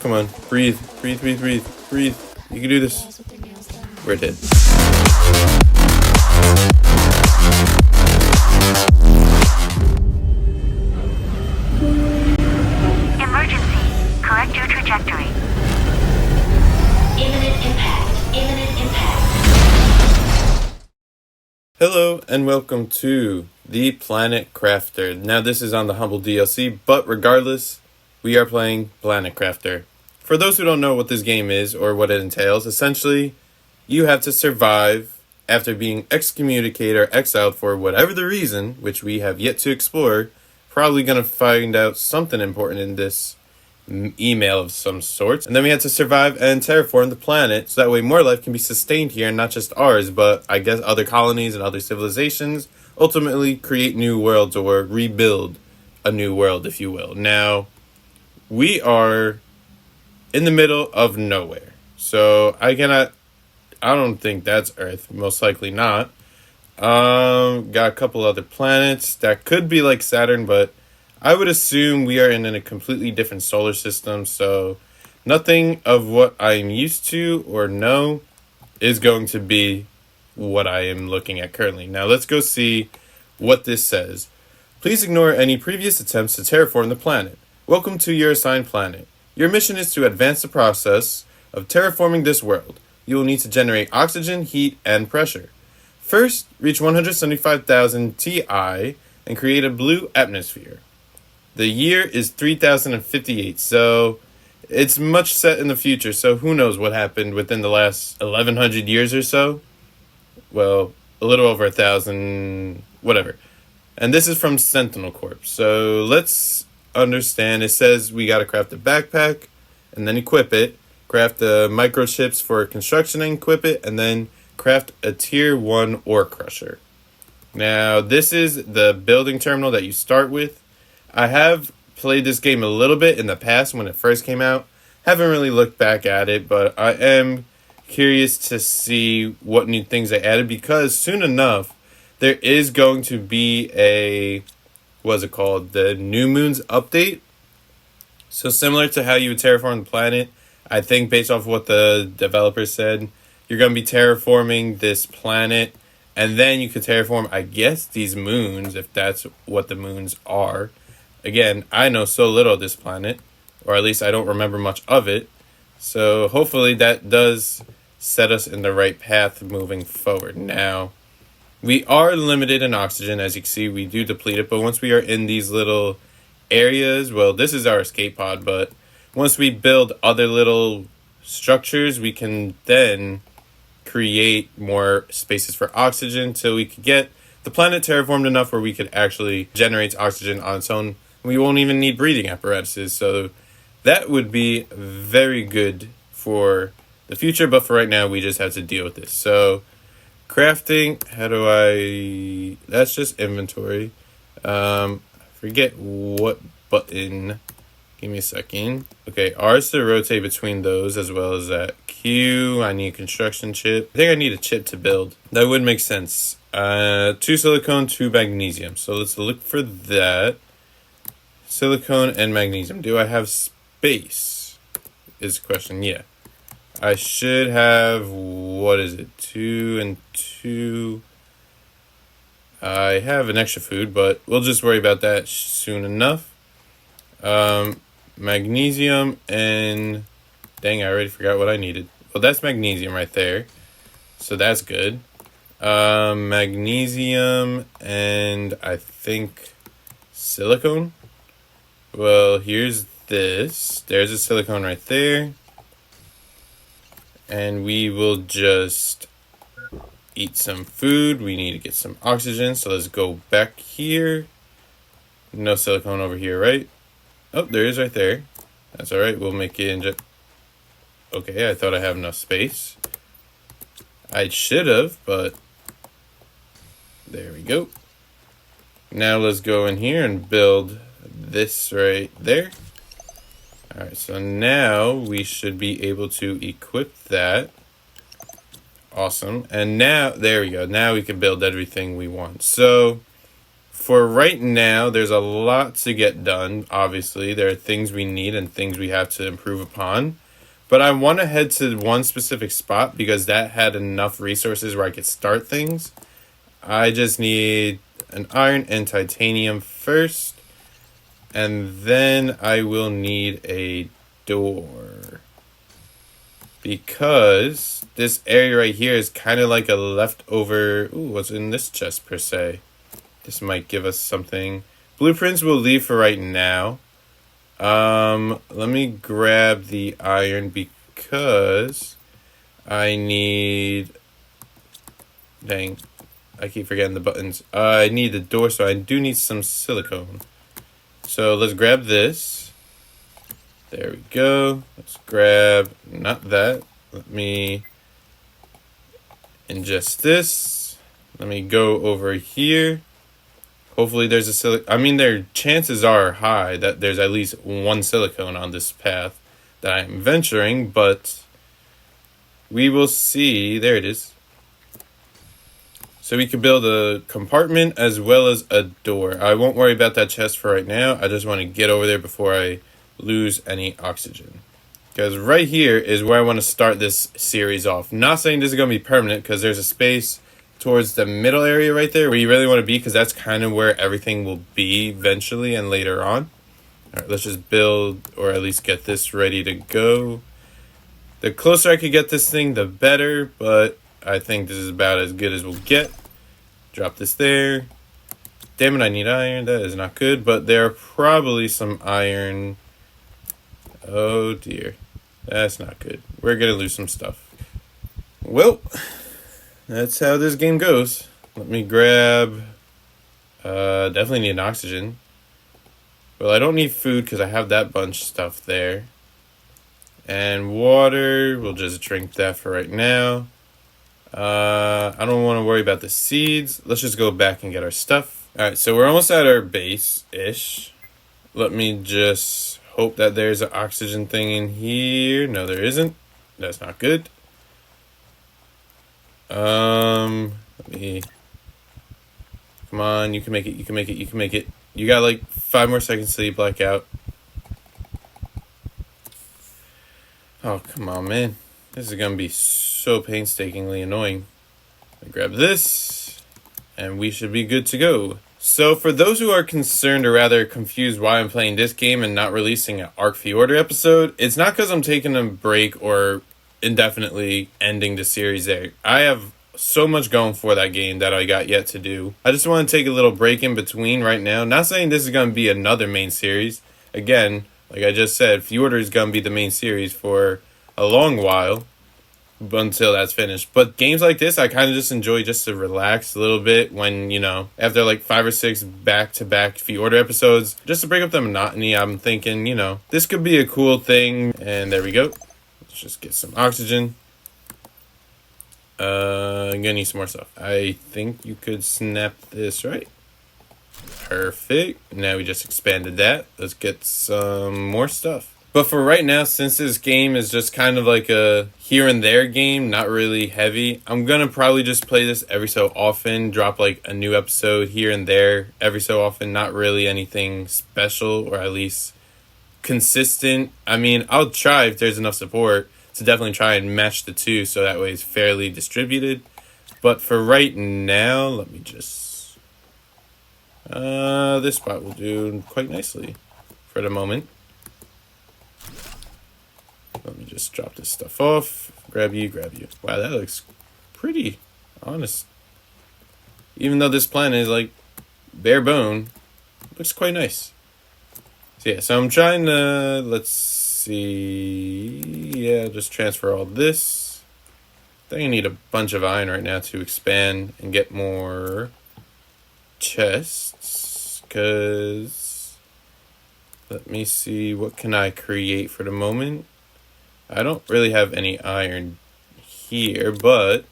Come on. Breathe. Breathe, breathe, breathe. Breathe. You can do this. We're dead. Emergency. Correct your trajectory. Imminent impact. Imminent impact. Hello and welcome to the Planet Crafter. Now this is on the Humble DLC, but regardless, we are playing Planet Crafter. For those who don't know what this game is or what it entails, essentially, you have to survive after being excommunicated or exiled for whatever the reason, which we have yet to explore. Probably going to find out something important in this email of some sorts. And then we had to survive and terraform the planet, so that way more life can be sustained here, and not just ours, but I guess other colonies and other civilizations ultimately create new worlds or rebuild a new world, if you will. Now, we are in the middle of nowhere. So I don't think that's Earth, most likely not. Got a couple other planets that could be like Saturn, but I would assume we are in a completely different solar system, so nothing of what I'm used to or know is going to be what I am looking at currently. Now let's go see what this says. Please ignore any previous attempts to terraform the planet. Welcome to your assigned planet. Your mission is to advance the process of terraforming this world. You will need to generate oxygen, heat, and pressure. First, reach 175,000 Ti and create a blue atmosphere. The year is 3058, so it's much set in the future, so who knows what happened within the last 1100 years or so? Well, a little over 1,000, whatever. And this is from Sentinel Corp. So let's understand. It says we got to craft a backpack and then equip it, craft the microchips for construction and equip it, and then craft a tier 1 ore crusher. Now, this is the building terminal that you start with. I have played this game a little bit in the past when it first came out. Haven't really looked back at it, but I am curious to see what new things they added, because soon enough there is going to be the New Moons update. So similar to how you would terraform the planet, I think based off what the developer said, you're going to be terraforming this planet, and then you could terraform, I guess, these moons, if that's what the moons are. Again, I know so little of this planet, or at least I don't remember much of it, so hopefully that does set us in the right path moving forward. Now, we are limited in oxygen. As you can see, we do deplete it, but once we are in these little areas, well, this is our escape pod, but once we build other little structures, we can then create more spaces for oxygen till we could get the planet terraformed enough where we could actually generate oxygen on its own. We won't even need breathing apparatuses, so that would be very good for the future, but for right now, we just have to deal with this. So, crafting, that's just inventory. Forget what button. Give me a second. Okay, R is to rotate between those as well as that. Q, I need a construction chip. I think I need a chip to build. That would make sense. 2 silicone, 2 magnesium. So let's look for that. Silicone and magnesium. Do I have space? Is the question. Yeah. I should have, 2 and 2. I have an extra food, but we'll just worry about that soon enough. Magnesium and... Dang, I already forgot what I needed. Well, that's magnesium right there. So that's good. Magnesium and I think silicone. Well, here's this. There's a silicone right there. And we will just eat some food. We need to get some oxygen. So let's go back here. No silicone over here, right? Oh, there is right there. That's all right. We'll make it in. Okay, I thought I have enough space. I should have, but there we go. Now let's go in here and build this right there. Alright, so now we should be able to equip that. Awesome. And now, there we go. Now we can build everything we want. So, for right now, there's a lot to get done. Obviously, there are things we need and things we have to improve upon. But I want to head to one specific spot because that had enough resources where I could start things. I just need an iron and titanium first. And then I will need a door. Because this area right here is kind of like a leftover... Ooh, what's in this chest per se? This might give us something. Blueprints we'll leave for right now. Let me grab the iron because I need... Dang, I keep forgetting the buttons. I need the door, so I do need some silicone. So let's grab this. There we go. Let's grab, not that. Let me ingest this. Let me go over here. Hopefully there's a chances are high that there's at least one silicone on this path that I am venturing, but we will see. There it is. So we can build a compartment as well as a door. I won't worry about that chest for right now. I just want to get over there before I lose any oxygen. Because right here is where I want to start this series off. Not saying this is going to be permanent because there's a space towards the middle area right there where you really want to be because that's kind of where everything will be eventually and later on. Alright, let's just build or at least get this ready to go. The closer I could get this thing, the better, but I think this is about as good as we'll get. Drop this there. Damn it, I need iron. That is not good, but there are probably some iron. Oh dear. That's not good. We're going to lose some stuff. Well, that's how this game goes. Let me grab... definitely need an oxygen. Well, I don't need food because I have that bunch of stuff there. And water, we'll just drink that for right now. I don't want to worry about the seeds. Let's just go back and get our stuff. Alright, so we're almost at our base-ish. Let me just hope that there's an oxygen thing in here. No, there isn't. That's not good. Let me... Come on, you can make it, you can make it, you can make it. You got like 5 more seconds till you black out. Oh, come on, man. This is going to be so painstakingly annoying. I grab this, and we should be good to go. So, for those who are concerned or rather confused why I'm playing this game and not releasing an Arc Fjordur episode, it's not because I'm taking a break or indefinitely ending the series there. I have so much going for that game that I got yet to do. I just want to take a little break in between right now. Not saying this is going to be another main series. Again, like I just said, Fjordur is going to be the main series for a long while until that's finished. But games like this, I kind of just enjoy just to relax a little bit when, you know, after like 5 or 6 back-to-back Fjordur episodes, just to break up the monotony. I'm thinking, you know, this could be a cool thing. And there we go. Let's just get some oxygen. I'm gonna need some more stuff. I think you could snap this, right? Perfect. Now we just expanded that. Let's get some more stuff. But for right now, since this game is just kind of like a here and there game, not really heavy, I'm gonna probably just play this every so often, drop like a new episode here and there every so often, not really anything special or at least consistent. I mean, I'll try if there's enough support to definitely try and match the two so that way it's fairly distributed. But for right now, let me just... this spot will do quite nicely for the moment. Let me just drop this stuff off. Grab you, grab you. Wow, that looks pretty honest. Even though this planet is like bare bone, looks quite nice. So yeah, so I'm trying to... Let's see. Yeah, just transfer all this. I think I need a bunch of iron right now to expand and get more chests. Because let me see, what can I create for the moment? I don't really have any iron here, but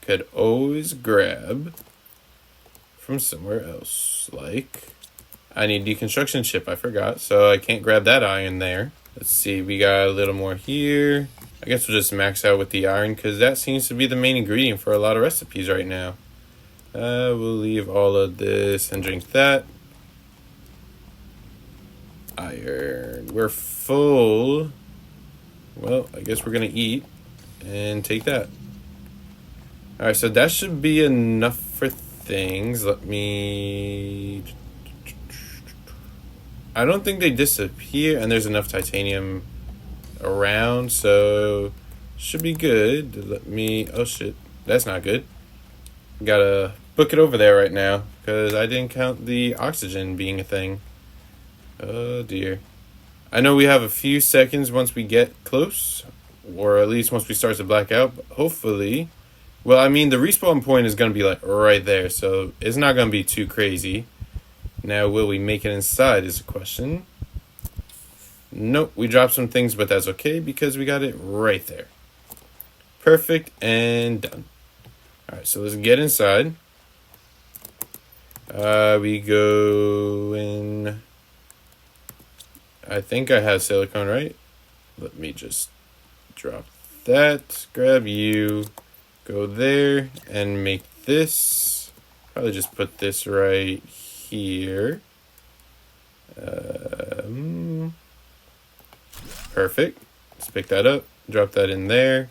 could always grab from somewhere else. Like, I need deconstruction chip, I forgot, so I can't grab that iron there. Let's see, we got a little more here. I guess we'll just max out with the iron, because that seems to be the main ingredient for a lot of recipes right now. We'll leave all of this and drink that. Iron. We're full. Well, I guess we're going to eat and take that. Alright, so that should be enough for things. Let me... I don't think they disappear, and there's enough titanium around, so should be good. Let me... Oh, shit. That's not good. Gotta book it over there right now, because I didn't count the oxygen being a thing. Oh, dear. I know we have a few seconds once we get close, or at least once we start to black out, but hopefully... Well, I mean, the respawn point is going to be, like, right there, so it's not going to be too crazy. Now, will we make it inside is the question. Nope, we dropped some things, but that's okay because we got it right there. Perfect, and done. Alright, so let's get inside. We go in... I think I have silicone, right? Let me just drop that. Grab you. Go there and make this. Probably just put this right here. Perfect. Let's pick that up. Drop that in there.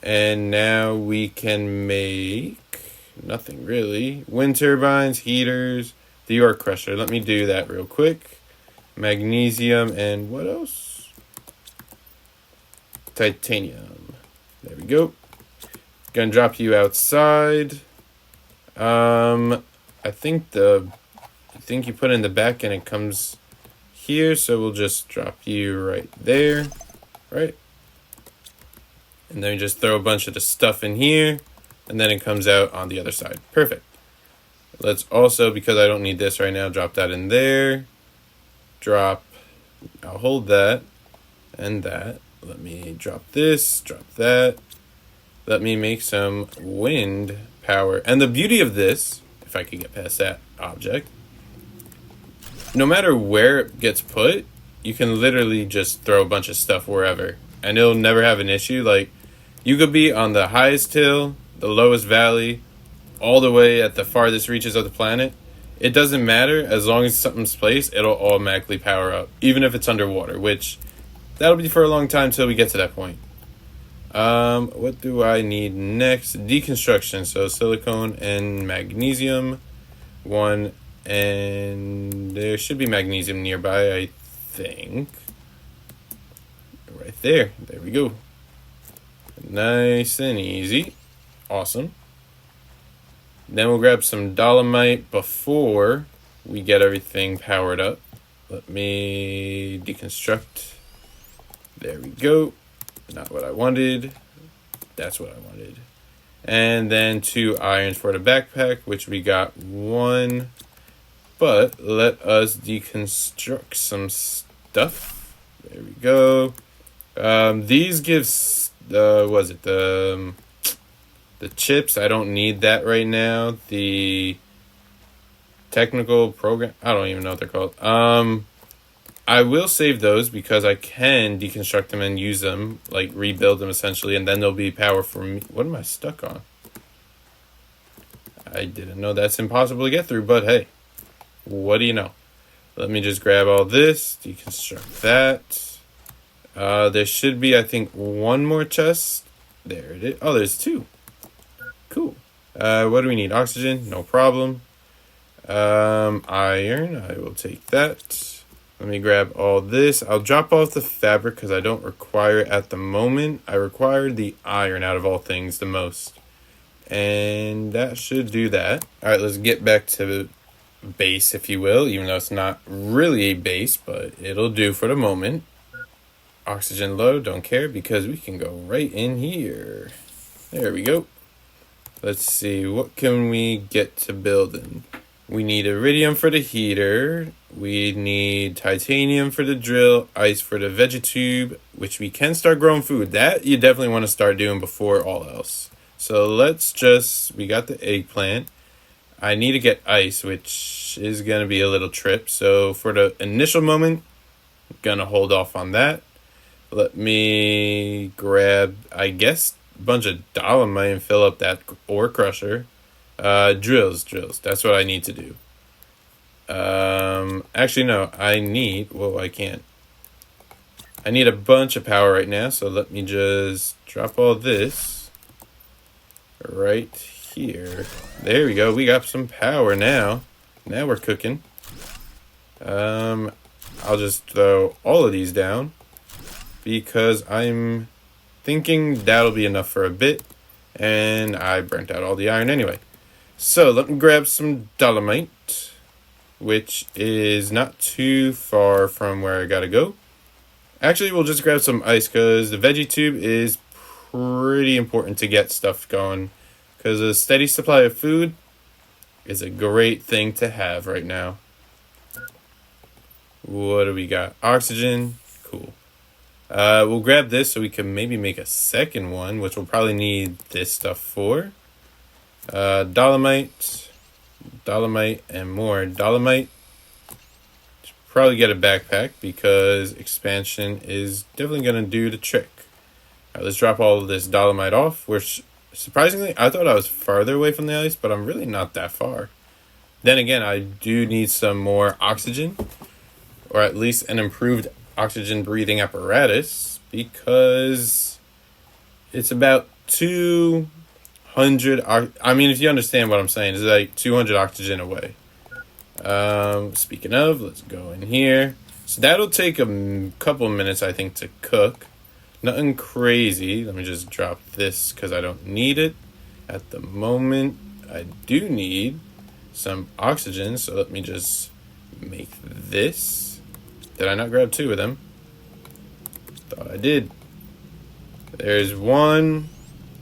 And now we can make nothing really. Wind turbines, heaters, the ore crusher. Let me do that real quick. Magnesium and what else? Titanium. There we go. Gonna drop you outside. I think you put it in the back and it comes here, so we'll just drop you right there, right? And then we just throw a bunch of the stuff in here, and then it comes out on the other side. Perfect. Let's also, because I don't need this right now, drop that in there. I'll hold that and that. Let me drop this, drop that. Let me make some wind power. And the beauty of this, if I could get past that object, no matter where it gets put, you can literally just throw a bunch of stuff wherever. And it'll never have an issue. Like, you could be on the highest hill, the lowest valley, all the way at the farthest reaches of the planet. It doesn't matter. As long as something's placed, it'll automatically power up. Even if it's underwater, which that'll be for a long time till we get to that point. What do I need next? Deconstruction. So silicone and magnesium. One, and there should be magnesium nearby, I think. Right there. There we go. Nice and easy. Awesome. Then we'll grab some dolomite before we get everything powered up. Let me deconstruct. There we go. Not what I wanted. That's what I wanted. And then 2 irons for the backpack, which we got 1. But let us deconstruct some stuff. There we go. These give, the chips. I don't need that right now. The technical program, I don't even know what they're called. I will save those because I can deconstruct them and use them, like rebuild them essentially, and then there'll be power for me. What am I stuck on? I didn't know that's impossible to get through, but hey, what do you know? Let me just grab all this, deconstruct that. There should be, I think, 1 more chest. There it is. Oh, there's 2. Cool. What do we need? Oxygen? No problem. Iron. I will take that. Let me grab all this. I'll drop off the fabric because I don't require it at the moment. I require the iron out of all things the most. And that should do that. Alright, let's get back to base, if you will. Even though it's not really a base, but it'll do for the moment. Oxygen low, don't care because we can go right in here. There we go. Let's see, what can we get to building? We need iridium for the heater. We need titanium for the drill, ice for the vegetube, which we can start growing food. That you definitely want to start doing before all else. So we got the eggplant. I need to get ice, which is going to be a little trip. So for the initial moment, I'm going to hold off on that. Let me grab, I guess, a bunch of dolomite and fill up that ore crusher. Drills. That's what I need to do. Actually, no. Whoa, I can't. I need a bunch of power right now, so let me just drop all this right here. There we go. We got some power now. Now we're cooking. I'll just throw all of these down because I'm thinking that'll be enough for a bit, and I burnt out all the iron anyway. So let me grab some dolomite, which is not too far from where I gotta go. Actually, we'll just grab some ice because the veggie tube is pretty important to get stuff going, because a steady supply of food is a great thing to have right now. What do we got? Oxygen. Cool. We'll grab this so we can maybe make a second one, which we'll probably need this stuff for. Dolomite, and more dolomite. Should probably get a backpack because expansion is definitely going to do the trick. All right, let's drop all of this dolomite off. Surprisingly, I thought I was farther away from the ice, but I'm really not that far. Then again, I do need some more oxygen, or at least an improved oxygen breathing apparatus, because it's about 200. I mean, if you understand what I'm saying, it's like 200 oxygen away. Speaking of, let's go in here. So that'll take a couple minutes, I think, to cook. Nothing crazy. Let me just drop this because I don't need it at the moment. I do need some oxygen, so let me just make this. Did I not grab two of them? Thought I did. There's one.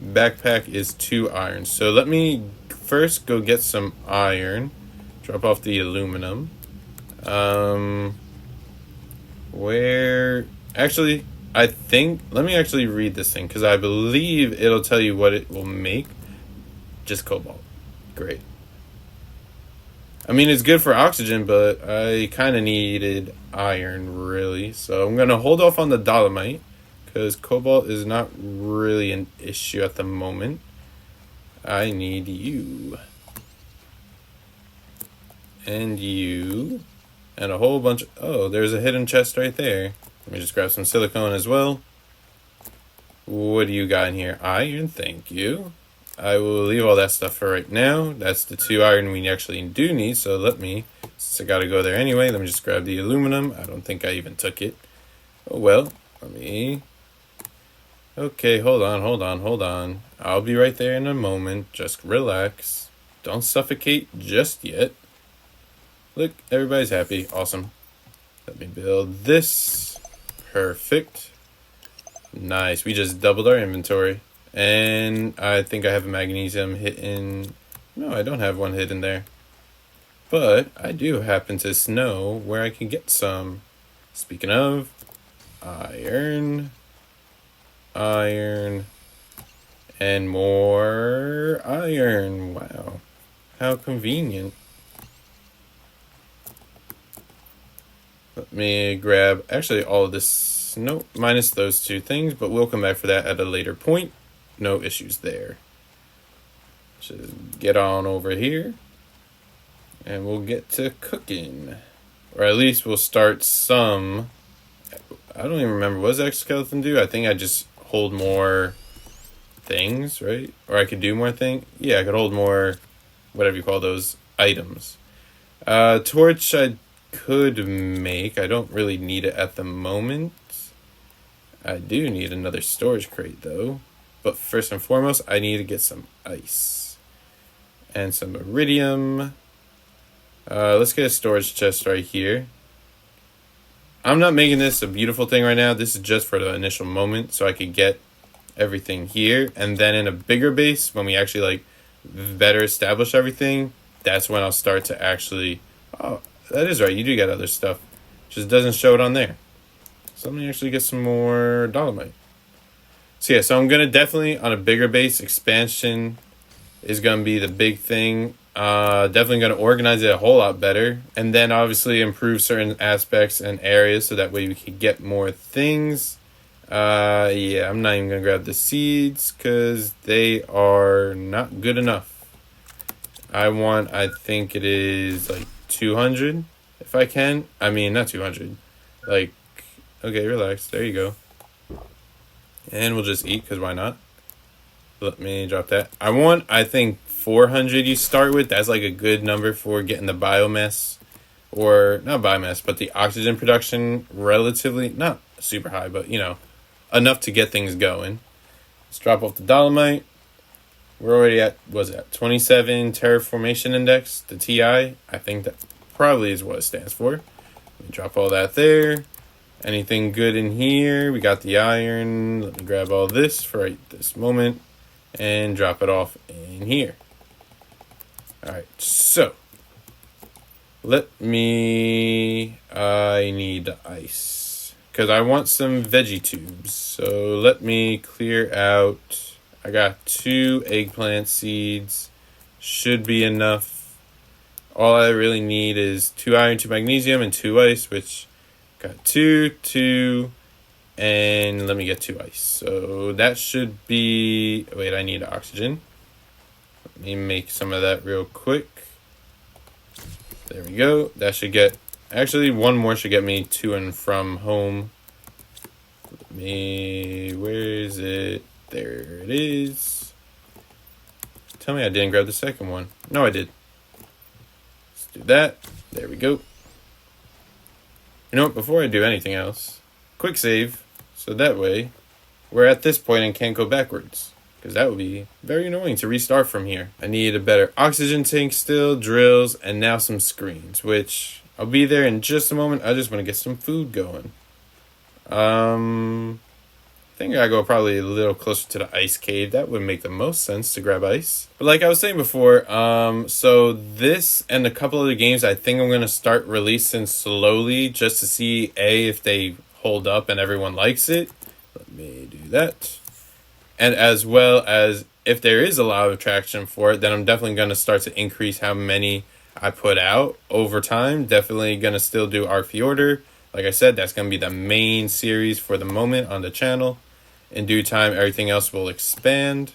Backpack is 2 iron. So let me first go get some iron. Drop off the aluminum. Where... Actually, I think... Let me actually read this thing, because I believe it'll tell you what it will make. Just cobalt. Great. I mean, it's good for oxygen, but I kind of needed iron, really. So I'm going to hold off on the dolomite, because cobalt is not really an issue at the moment. I need you. And you. And a whole bunch of... Oh, there's a hidden chest right there. Let me just grab some silicone as well. What do you got in here? Iron, thank you. I will leave all that stuff for right now. That's the 2 iron we actually do need, so since I gotta go there anyway, let me just grab the aluminum. I don't think I even took it. Oh well, Okay, hold on. I'll be right there in a moment. Just relax. Don't suffocate just yet. Look, everybody's happy. Awesome. Let me build this. Perfect. Nice. We just doubled our inventory. And I think I have a magnesium hidden. No, I don't have one hidden there. But I do happen to know where I can get some. Speaking of, iron, and more iron. Wow. How convenient. Let me grab actually all of this. Nope, minus those 2 things, but we'll come back for that at a later point. No issues there. Just get on over here and we'll get to cooking. Or at least we'll start some. I don't even remember. What does exoskeleton do? I think I just hold more things, right? Or I could do more things. Yeah, I could hold more, whatever you call those, items. Torch I could make. I don't really need it at the moment. I do need another storage crate though. But first and foremost, I need to get some ice. And some iridium. Let's get a storage chest right here. I'm not making this a beautiful thing right now. This is just for the initial moment, so I could get everything here. And then in a bigger base, when we actually better establish everything, that's when I'll start to actually... Oh, that is right. You do get other stuff. Just doesn't show it on there. So let me actually get some more dolomite. So yeah, so I'm going to definitely, on a bigger base, expansion is going to be the big thing. Definitely going to organize it a whole lot better. And then obviously improve certain aspects and areas so that way we can get more things. Yeah, I'm not even going to grab the seeds because they are not good enough. I think it is like 200 if I can. I mean, not 200. Like, okay, relax. There you go. And we'll just eat, because why not? Let me drop that. I think 400 you start with. That's like a good number for getting the biomass, or not biomass, but the oxygen production relatively, not super high, but enough to get things going. Let's drop off the dolomite. We're already at, 27 terraformation index, the TI. I think that probably is what it stands for. Let me drop all that there. Anything good in here? We got the iron. Let me grab all this for right this moment and drop it off in here. Alright, so I need ice because I want some veggie tubes. So let me clear out. I got 2 eggplant seeds. Should be enough. All I really need is 2 iron, 2 magnesium, and 2 ice, which got 2, and let me get 2 ice. So that should be... Wait, I need oxygen. Let me make some of that real quick. There we go. That should get... Actually, 1 more should get me to and from home. Where is it? There it is. Tell me I didn't grab the second one. No, I did. Let's do that. There we go. You know what? Before I do anything else, quick save. So that way, we're at this point and can't go backwards. Because that would be very annoying to restart from here. I need a better oxygen tank still, drills, and now some screens. Which, I'll be there in just a moment. I just want to get some food going. I think I go probably a little closer to the ice cave. That would make the most sense to grab ice. But like I was saying before, so this and a couple other games I think I'm going to start releasing slowly just to see, if they hold up and everyone likes it. Let me do that. And as well as if there is a lot of traction for it, then I'm definitely going to start to increase how many I put out over time. Definitely going to still do RP Order. Like I said, that's going to be the main series for the moment on the channel. In due time, everything else will expand.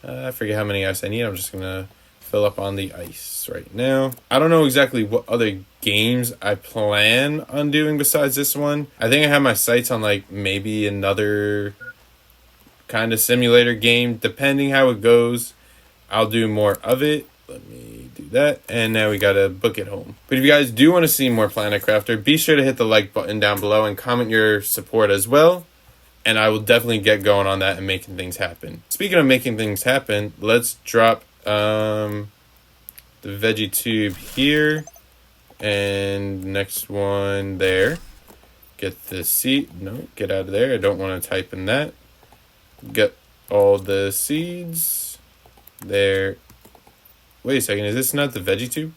I forget how many ice I need. I'm just going to fill up on the ice right now. I don't know exactly what other games I plan on doing besides this one. I think I have my sights on like maybe another kind of simulator game. Depending how it goes, I'll do more of it. Let me do that. And now we got to book it home. But if you guys do want to see more Planet Crafter, be sure to hit the like button down below and comment your support as well. And I will definitely get going on that and making things happen. Speaking of making things happen, let's drop the veggie tube here. And next one there. Get the seed. No, get out of there. I don't want to type in that. Get all the seeds. There. Wait a second, is this not the veggie tube?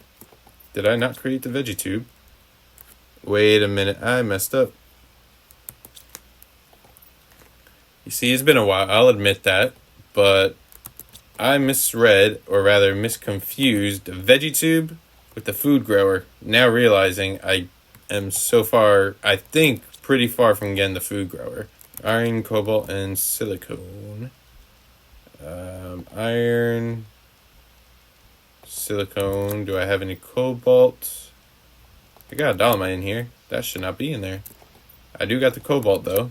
Did I not create the veggie tube? Wait a minute, I messed up. You see, it's been a while, I'll admit that, but I misread, or rather misconfused, the veggie tube with the food grower. Now realizing I am so far, I think, pretty far from getting the food grower. Iron, cobalt, and silicone. Iron... Silicone. Do I have any cobalt? I got a dolomite in here. That should not be in there. I do got the cobalt though.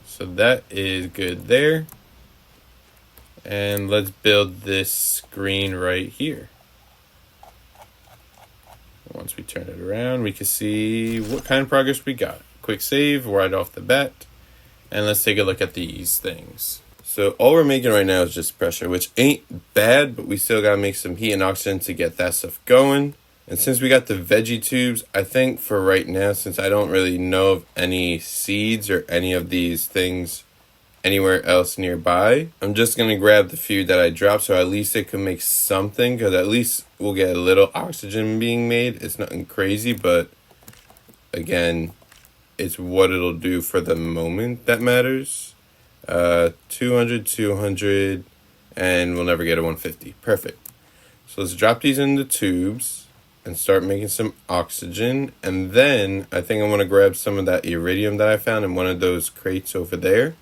So that is good there. And let's build this screen right here. Once we turn it around, we can see what kind of progress we got. Quick save right off the bat. And let's take a look at these things. So all we're making right now is just pressure, which ain't bad, but we still got to make some heat and oxygen to get that stuff going. And since we got the veggie tubes, I think for right now, since I don't really know of any seeds or any of these things anywhere else nearby, I'm just going to grab the few that I dropped so at least it can make something, because at least we'll get a little oxygen being made. It's nothing crazy, but again, it's what it'll do for the moment that matters. 200, 200, and we'll never get a 150. Perfect. So let's drop these in the tubes and start making some oxygen. And then I think I want to grab some of that iridium that I found in one of those crates over there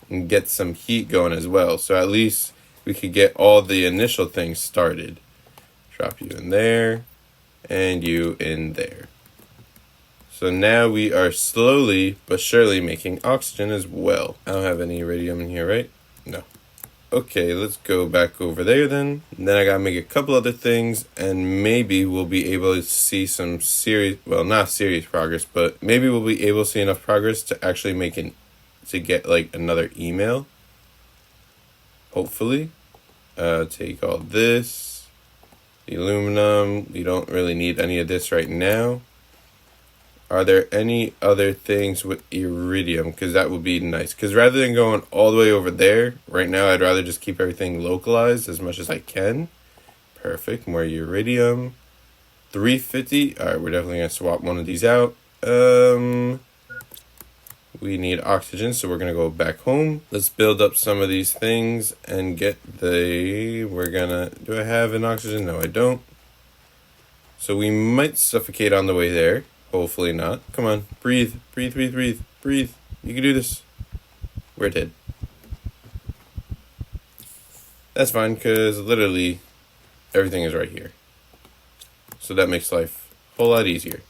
and get some heat going as well. So at least we could get all the initial things started. Drop you in there. And you in there. So now we are slowly but surely making oxygen as well. I don't have any iridium in here, right? No. Okay, let's go back over there then. And then I gotta make a couple other things, and maybe we'll be able to see some serious, well, not serious progress, but maybe we'll be able to see enough progress to actually to get like another email. Hopefully. Take all this. Aluminum. We don't really need any of this right now. Are there any other things with iridium? Because that would be nice. Because rather than going all the way over there, right now I'd rather just keep everything localized as much as I can. Perfect. More iridium. 350. Alright, we're definitely going to swap one of these out. We need oxygen, so we're going to go back home. Let's build up some of these things and get do I have an oxygen? No, I don't. So we might suffocate on the way there. Hopefully not. Come on. Breathe. Breathe, breathe, breathe. Breathe. You can do this. We're dead. That's fine, because literally everything is right here. So that makes life a whole lot easier.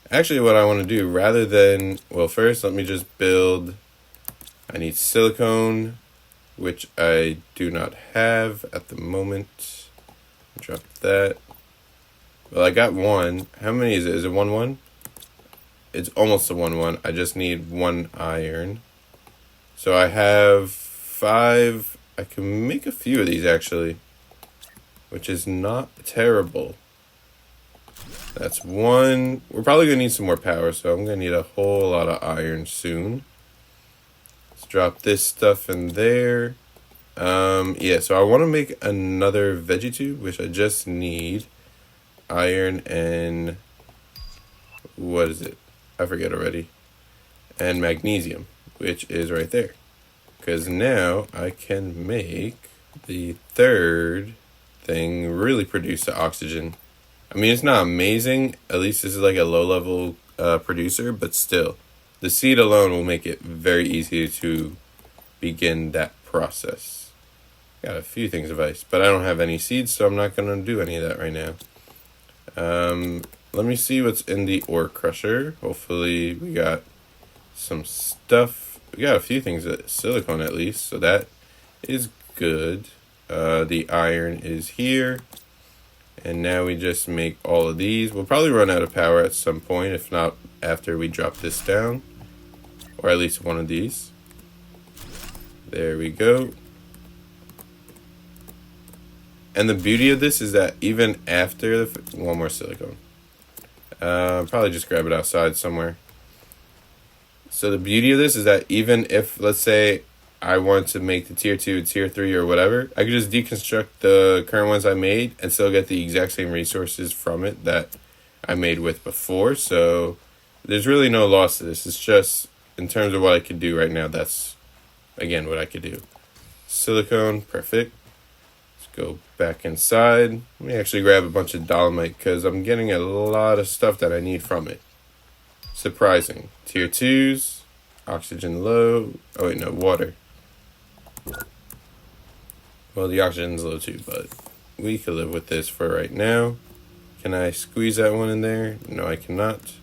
Actually, what I want to do, rather than... Well, first, let me just build... I need silicone, which I do not have at the moment. Drop that. Well, I got one. How many is it? Is it 1-1? It's almost a 1-1. I just need 1 iron. So I have 5. I can make a few of these, actually. Which is not terrible. That's 1. We're probably going to need some more power, so I'm going to need a whole lot of iron soon. Let's drop this stuff in there. Yeah, so I want to make another veggie tube, which I just need iron and... What is it? I forget already. And magnesium, which is right there. Because now I can make the third thing really produce the oxygen. I mean, it's not amazing. At least this is like a low-level producer, but still. The seed alone will make it very easy to begin that process. Got a few things of ice, but I don't have any seeds, so I'm not going to do any of that right now. Let me see what's in the ore crusher. Hopefully we got some stuff. We got a few things, silicone at least, so that is good. The iron is here. And now we just make all of these. We'll probably run out of power at some point, if not after we drop this down. Or at least one of these. There we go. And the beauty of this is that even after one more silicone. Probably just grab it outside somewhere. So the beauty of this is that even if, let's say, I want to make the tier 2, tier 3, or whatever, I could just deconstruct the current ones I made and still get the exact same resources from it that I made with before. So there's really no loss to this. It's just, in terms of what I could do right now, that's, again, what I could do. Silicone, perfect. Let's go back inside. Let me actually grab a bunch of dolomite because I'm getting a lot of stuff that I need from it. Surprising. Tier 2s, oxygen low. Oh wait, no, water. Well, the oxygen's low too, but we can live with this for right now. Can I squeeze that one in there? No, I cannot.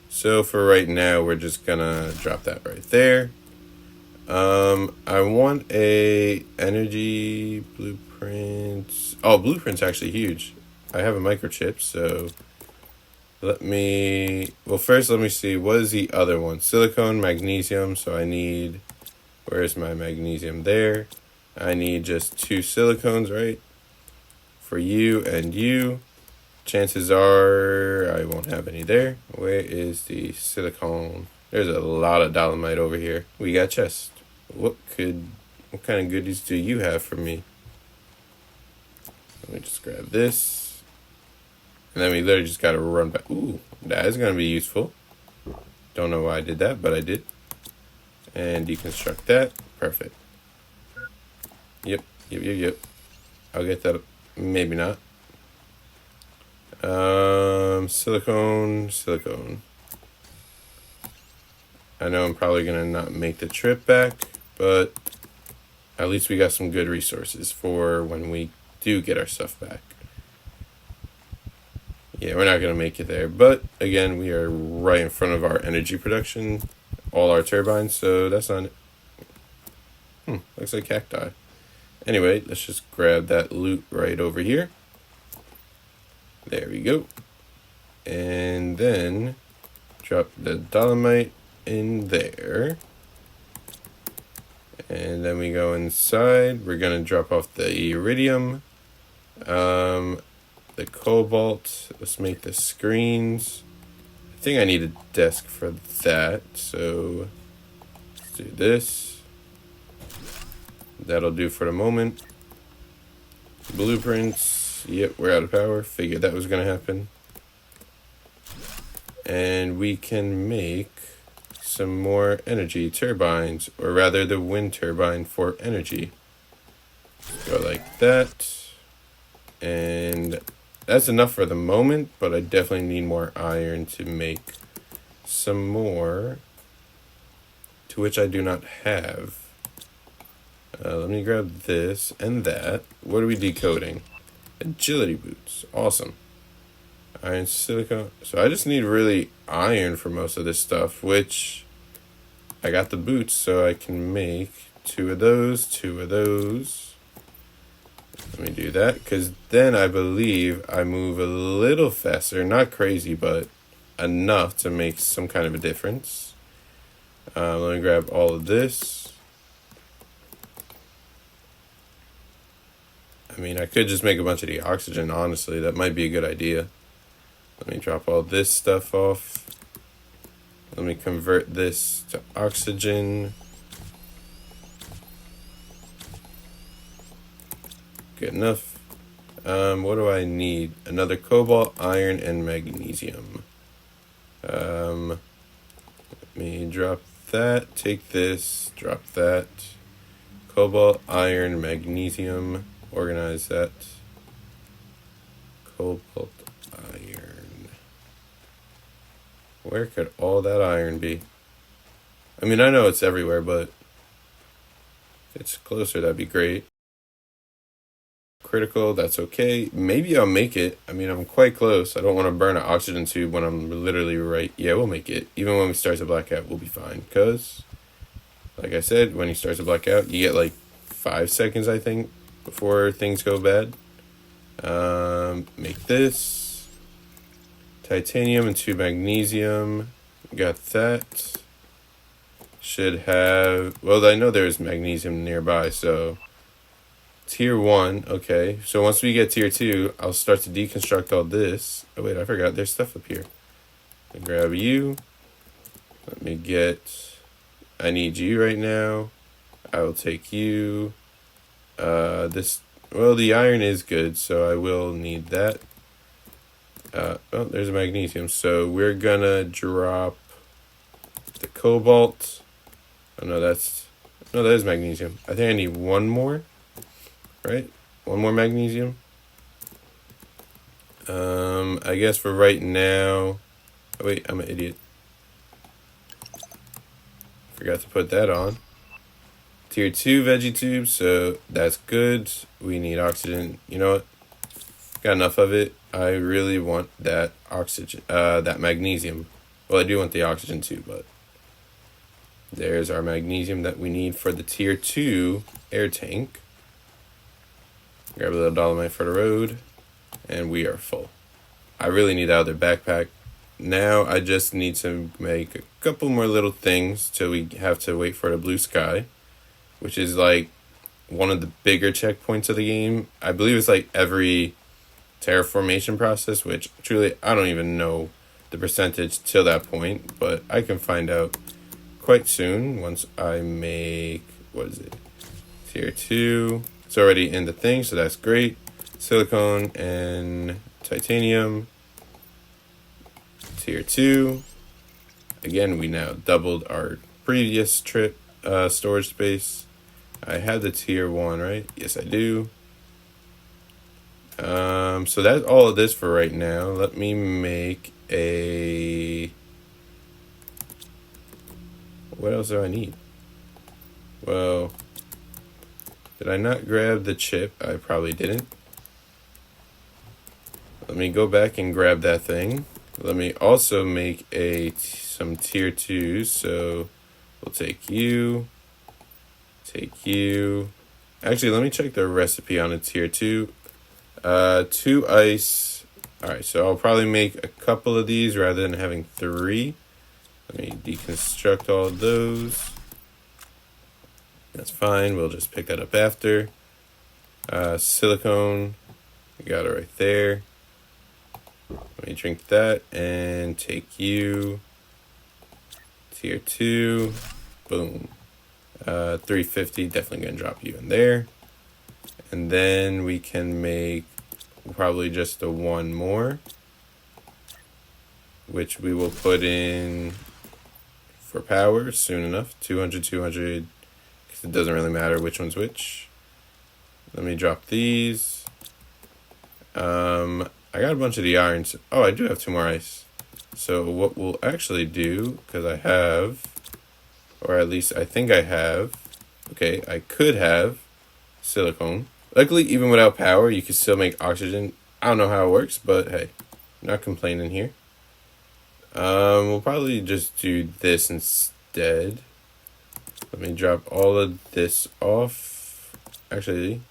So for right now, we're just gonna drop that right there. I want a energy blueprint. Oh, blueprint's actually huge. I have a microchip, so well, first let me see, what is the other one? Silicone, magnesium, so I need, where's my magnesium? There. I need just 2 silicones, right? For you and you. Chances are I won't have any there. Where is the silicone? There's a lot of dolomite over here. We got chest. What kind of goodies do you have for me? Let me just grab this. And then we literally just gotta run back. Ooh, that is gonna be useful. Don't know why I did that, but I did. And deconstruct that. Perfect. Yep. I'll get that. Maybe not. Silicone. I know I'm probably gonna not make the trip back, but at least we got some good resources for when we do get our stuff back. Yeah, we're not going to make it there. But, again, we are right in front of our energy production. All our turbines, so that's not it. Looks like cacti. Anyway, let's just grab that loot right over here. There we go. And then drop the dolomite in there. And then we go inside. We're going to drop off the iridium. The cobalt. Let's make the screens. I think I need a desk for that. So let's do this. That'll do for the moment. Blueprints. Yep, we're out of power. Figured that was going to happen. And we can make some more energy turbines, or rather the wind turbine for energy. Go like that. And that's enough for the moment, but I definitely need more iron to make some more, to which I do not have. Let me grab this and that. What are we decoding? Agility boots. Awesome. Iron silicone. So I just need really iron for most of this stuff, which I got the boots, so I can make 2 of those, 2 of those. Let me do that, because then I believe I move a little faster. Not crazy, but enough to make some kind of a difference. Let me grab all of this. I mean, I could just make a bunch of the oxygen, honestly. That might be a good idea. Let me drop all this stuff off. Let me convert this to oxygen. Good enough. What do I need? Another cobalt, iron, and magnesium. Let me drop that. Take this. Drop that. Cobalt, iron, magnesium. Organize that. Cobalt, iron. Where could all that iron be? I mean, I know it's everywhere, but if it's closer, that'd be great. Critical, that's okay. Maybe I'll make it. I mean, I'm quite close. I don't want to burn an oxygen tube when I'm literally right. Yeah, we'll make it. Even when we start to black out, we'll be fine. Because, like I said, when you start to black out, you get like 5 seconds, I think, before things go bad. Make this. Titanium and 2 magnesium. Got that. Should have... Well, I know there's magnesium nearby, so... Tier 1, okay. So once we get Tier 2, I'll start to deconstruct all this. Oh, wait, I forgot. There's stuff up here. I'll grab you. Let me get... I need you right now. I will take you. This... Well, the iron is good, so I will need that. Oh, there's a magnesium. So we're gonna drop the cobalt. Oh, no, that's... No, that is magnesium. I think I need one more. Right? One more magnesium. I guess for right now... Oh, wait, I'm an idiot. Forgot to put that on. Tier 2 veggie tubes, so that's good. We need oxygen. You know what? Got enough of it. I really want that oxygen, that magnesium. Well, I do want the oxygen too, but... There's our magnesium that we need for the Tier 2 air tank. Grab a little dolomite for the road, and we are full. I really need that other backpack. Now I just need to make a couple more little things till we have to wait for the blue sky, which is like one of the bigger checkpoints of the game. I believe it's like every terraformation process, which truly I don't even know the percentage till that point, but I can find out quite soon once I make, what is it, Tier 2. It's already in the thing, so that's great. Silicone and titanium. Tier 2. Again, we now doubled our previous trip storage space. I have the Tier 1, right? Yes, I do. So that's all of this for right now. Let me make a... What else do I need? Well... Did I not grab the chip? I probably didn't. Let me go back and grab that thing. Let me also make some tier 2s. So we'll take you. Take you. Actually, let me check the recipe on a tier 2. 2 ice. Alright, so I'll probably make a couple of these rather than having 3. Let me deconstruct all of those. That's fine. We'll just pick that up after. Silicone. We got it right there. Let me drink that and take you. Tier 2. Boom. 350. Definitely going to drop you in there. And then we can make probably just a 1 more, which we will put in for power soon enough. 200, 200. Because it doesn't really matter which one's which. Let me drop these. I got a bunch of the irons. Oh, I do have 2 more ice. So what we'll actually do, because I have, or at least I think I have, okay, I could have silicone. Luckily, even without power, you can still make oxygen. I don't know how it works, but hey, not complaining here. We'll probably just do this instead. Let me drop all of this off. Actually,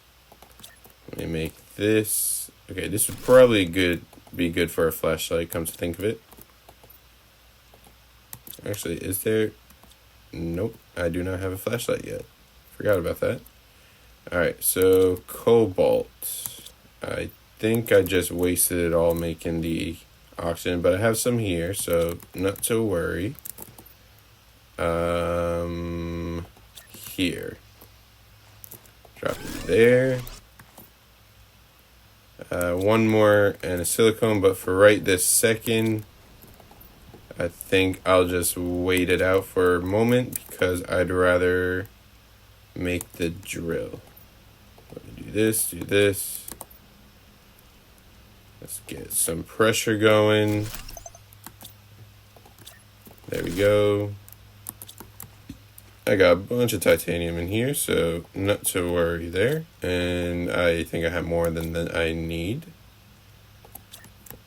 let me make this. Okay, this would probably be good for a flashlight, come to think of it. Actually, is there? Nope, I do not have a flashlight yet. Forgot about that. Alright, so cobalt. I think I just wasted it all making the oxygen, but I have some here, so not to worry. Here. Drop it there. 1 more and a silicone, but for right this second, I think I'll just wait it out for a moment because I'd rather make the drill. Let me do this. Let's get some pressure going. There we go. I got a bunch of titanium in here, so not to worry there. And I think I have more than I need.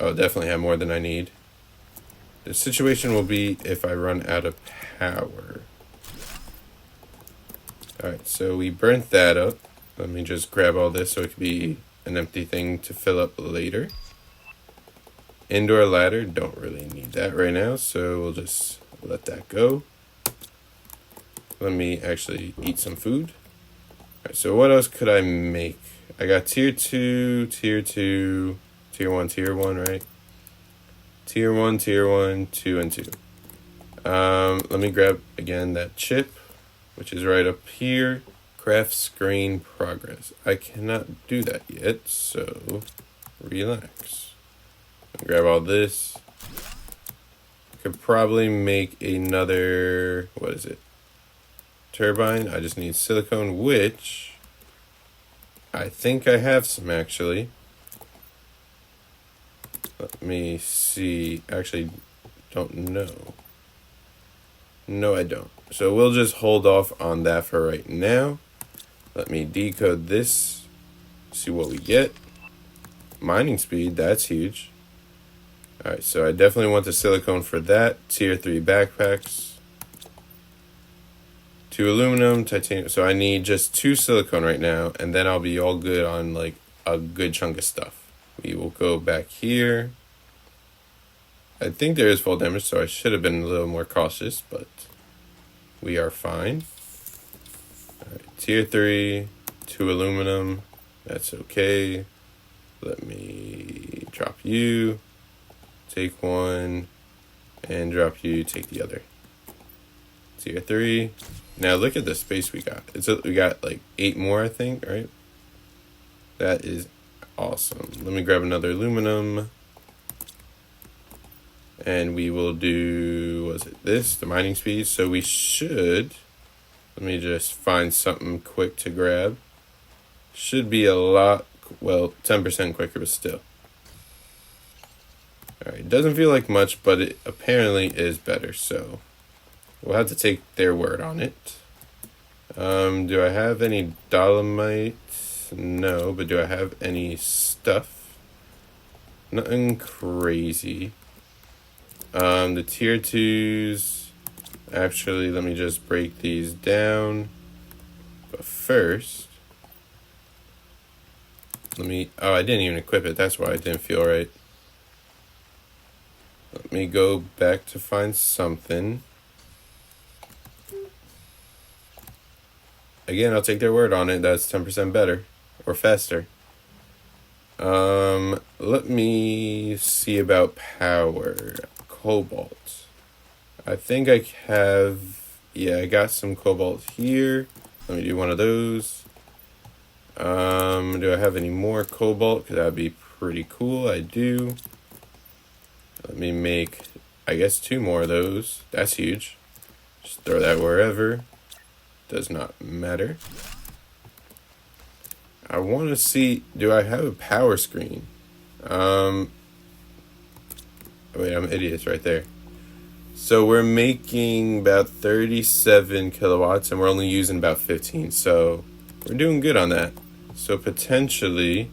Oh, definitely have more than I need. The situation will be if I run out of power. Alright, so we burnt that up. Let me just grab all this so it could be an empty thing to fill up later. Indoor ladder, don't really need that right now, so we'll just let that go. Let me actually eat some food. Alright, so what else could I make? I got tier 2, tier 2, tier 1, right? Tier 1, 2, and 2. Let me grab, again, that chip, which is right up here. Craft screen progress. I cannot do that yet, so relax. Grab all this. Could probably make another, what is it? Turbine. I just need silicone, which I think I have some actually. Let me see. Actually, don't know. No, I don't. So we'll just hold off on that for right now. Let me decode this. See what we get. Mining speed, that's huge. Alright, so I definitely want the silicone for that. Tier 3 backpacks. 2 aluminum, titanium. So I need just 2 silicone right now, and then I'll be all good on like a good chunk of stuff. We will go back here. I think there is fall damage, so I should have been a little more cautious, but we are fine. Alright, tier 3, 2 aluminum. That's okay. Let me drop you. Take 1. And drop you, take the other. Tier 3. Now look at the space we got. We got like 8 more, I think, right? That is awesome. Let me grab another aluminum. And we will do, was it this? The mining speed. So we should, let me just find something quick to grab. Should be a lot, well, 10% quicker, but still. Alright, doesn't feel like much, but it apparently is better, so we'll have to take their word on it. Do I have any dolomite? No, but do I have any stuff? Nothing crazy. The tier 2s, actually, let me just break these down. But first, I didn't even equip it. That's why it didn't feel right. Let me go back to find something. Again, I'll take their word on it. That's 10% better or faster. Let me see about power. Cobalt. I think I have, I got some cobalt here. Let me do one of those. Do I have any more cobalt? Because that would be pretty cool. I do. Let me make, I guess, 2 more of those. That's huge. Just throw that wherever. Does not matter. I want to see, do I have a power screen? Wait, I'm idiots right there. So we're making about 37 kilowatts and we're only using about 15. So we're doing good on that. So potentially,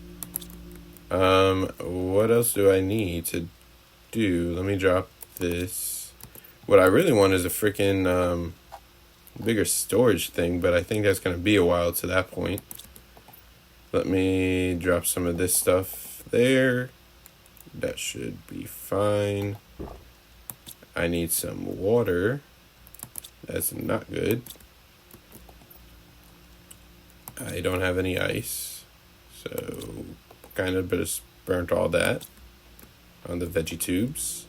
what else do I need to do? Let me drop this. What I really want is a freaking bigger storage thing, but I think that's going to be a while to that point. Let me drop some of this stuff there. That should be fine. I need some water. That's not good. I don't have any ice, so kind of just burnt all that on the veggie tubes.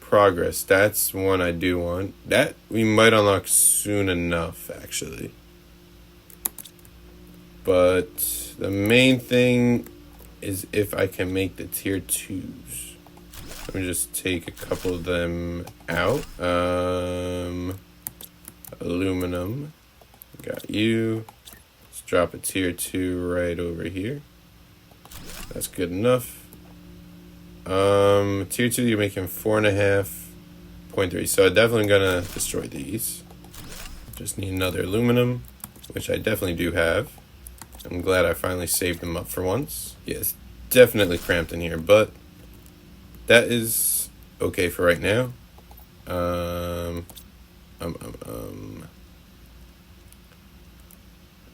Progress, that's one I do want. That we might unlock soon enough, actually. But the main thing is if I can make the tier 2s. Let me just take a couple of them out. Aluminum. Got you. Let's drop a tier 2 right over here. That's good enough. Tier 2, you're making 4.5, 0.3. So I'm definitely gonna destroy these. Just need another aluminum, which I definitely do have. I'm glad I finally saved them up for once. Yes, definitely cramped in here, but that is okay for right now.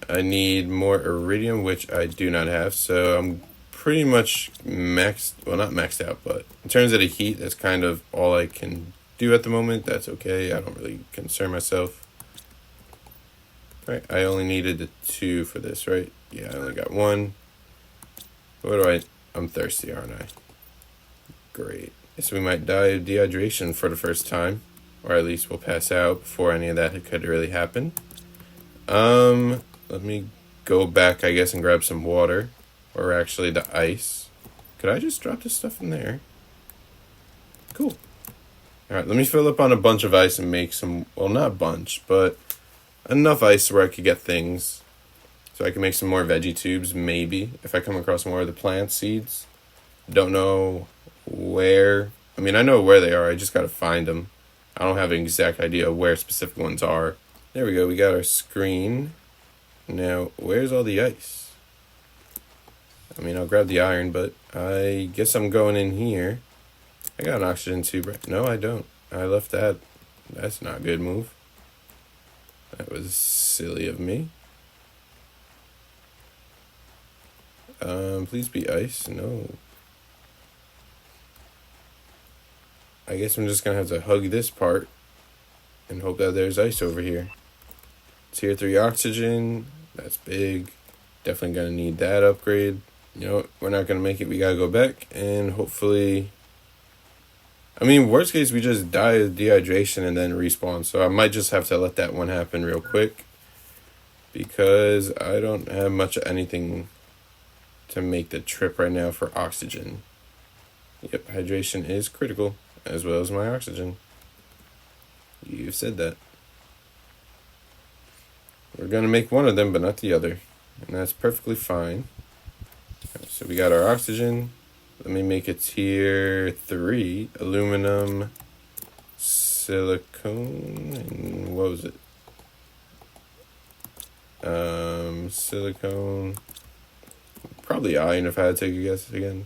I need more iridium, which I do not have, so I'm pretty much maxed, well, not maxed out, but in terms of the heat, that's kind of all I can do at the moment. That's okay. I don't really concern myself. Right, I only needed the 2 for this, right? Yeah, I only got 1. I'm thirsty, aren't I? Great. So we might die of dehydration for the first time, or at least we'll pass out before any of that could really happen. Let me go back, I guess, and grab some water, or actually the ice. Could I just drop this stuff in there? Cool. All right, let me fill up on a bunch of ice and make some, well, not a bunch, but enough ice where I could get things. So I can make some more veggie tubes, maybe, if I come across more of the plant seeds. Don't know where. I mean, I know where they are. I just got to find them. I don't have an exact idea of where specific ones are. There we go. We got our screen. Now, where's all the ice? I mean, I'll grab the iron, but I guess I'm going in here. I got an oxygen tube, right? No, I don't. I left that. That's not a good move. That was silly of me. Please be ice. No. I guess I'm just gonna have to hug this part and hope that there's ice over here. Tier 3 oxygen. That's big. Definitely gonna need that upgrade. You know what? We're not gonna make it. We gotta go back and hopefully. I mean, worst case, we just die of dehydration and then respawn. So I might just have to let that one happen real quick. Because I don't have much of anything to make the trip right now for oxygen. Yep, hydration is critical, as well as my oxygen. You've said that. We're going to make one of them, but not the other. And that's perfectly fine. So we got our oxygen. Let me make it tier 3. Aluminum, silicone, and what was it? Silicone. Probably iron if I had to take a guess again.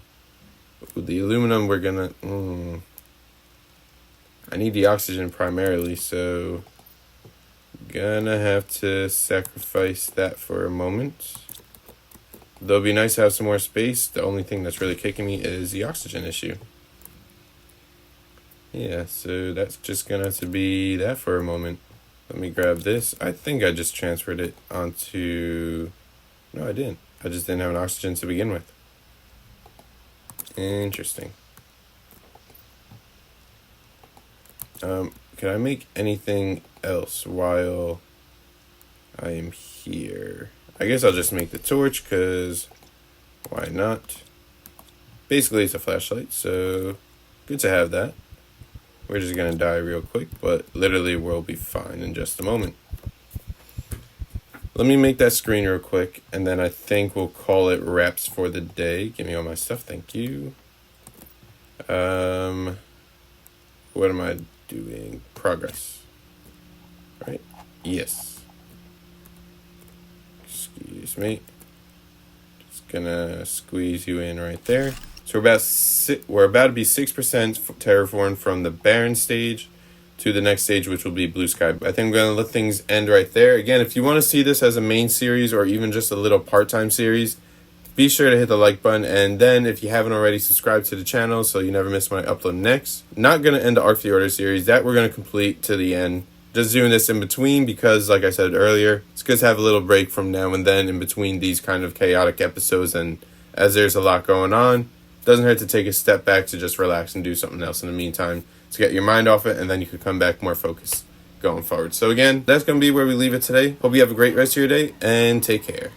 With the aluminum, we're gonna... I need the oxygen primarily, so... Gonna have to sacrifice that for a moment. Though it'd be nice to have some more space. The only thing that's really kicking me is the oxygen issue. Yeah, so that's just gonna have to be that for a moment. Let me grab this. I think I just transferred it onto... No, I didn't. I just didn't have an oxygen to begin with. Interesting. Can I make anything else while I am here? I guess I'll just make the torch, because why not? Basically, it's a flashlight, so good to have that. We're just going to die real quick, but literally we'll be fine in just a moment. Let me make that screen real quick, and then I think we'll call it wraps for the day. Give me all my stuff, thank you. What am I doing? Progress. Right? Yes. Excuse me. Just gonna squeeze you in right there. So we're about to be 6% terraformed from the barren stage to the next stage, which will be blue sky. I think I'm going to let things end right there. Again, if you want to see this as a main series or even just a little part-time series, be sure to hit the like button. And then if you haven't already, subscribe to the channel so you never miss when I upload next. Not going to end the Arc the Order series. That we're going to complete to the end. Just doing this in between because, like I said earlier, it's good to have a little break from now and then in between these kind of chaotic episodes. And as there's a lot going on, doesn't hurt to take a step back to just relax and do something else in the meantime to get your mind off it, and then you could come back more focused going forward. So again, that's going to be where we leave it today. Hope you have a great rest of your day, and take care.